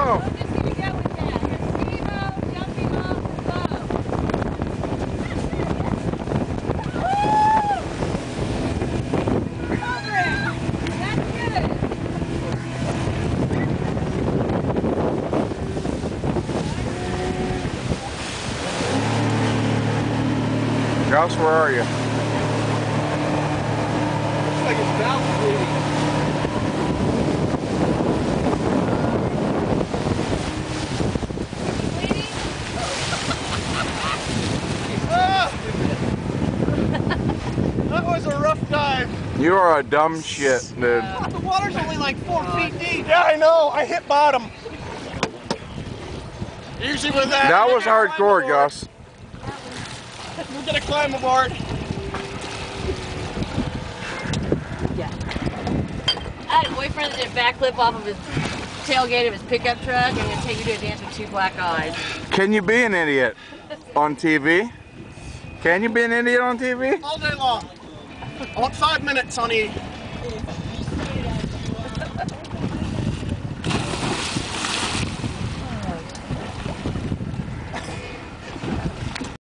go. We'll just see you go with that. Ski-mo, jumpy-mo, go. Woo! Cover it. That's good. Gus, where are you? Looks like his mouth's bleeding. That was a rough dive. You are a dumb shit, dude. The water's only like 4 feet deep. Yeah, I know. I hit bottom. Usually with that. That was hardcore, Gus. We're gonna climb aboard. Yeah. I had a boyfriend that did a backflip off of his tailgate of his pickup truck. I'm gonna take you to a dance with 2 black eyes. Can you be an idiot on TV? Can you be an idiot on TV? All day long. I want 5 minutes on E.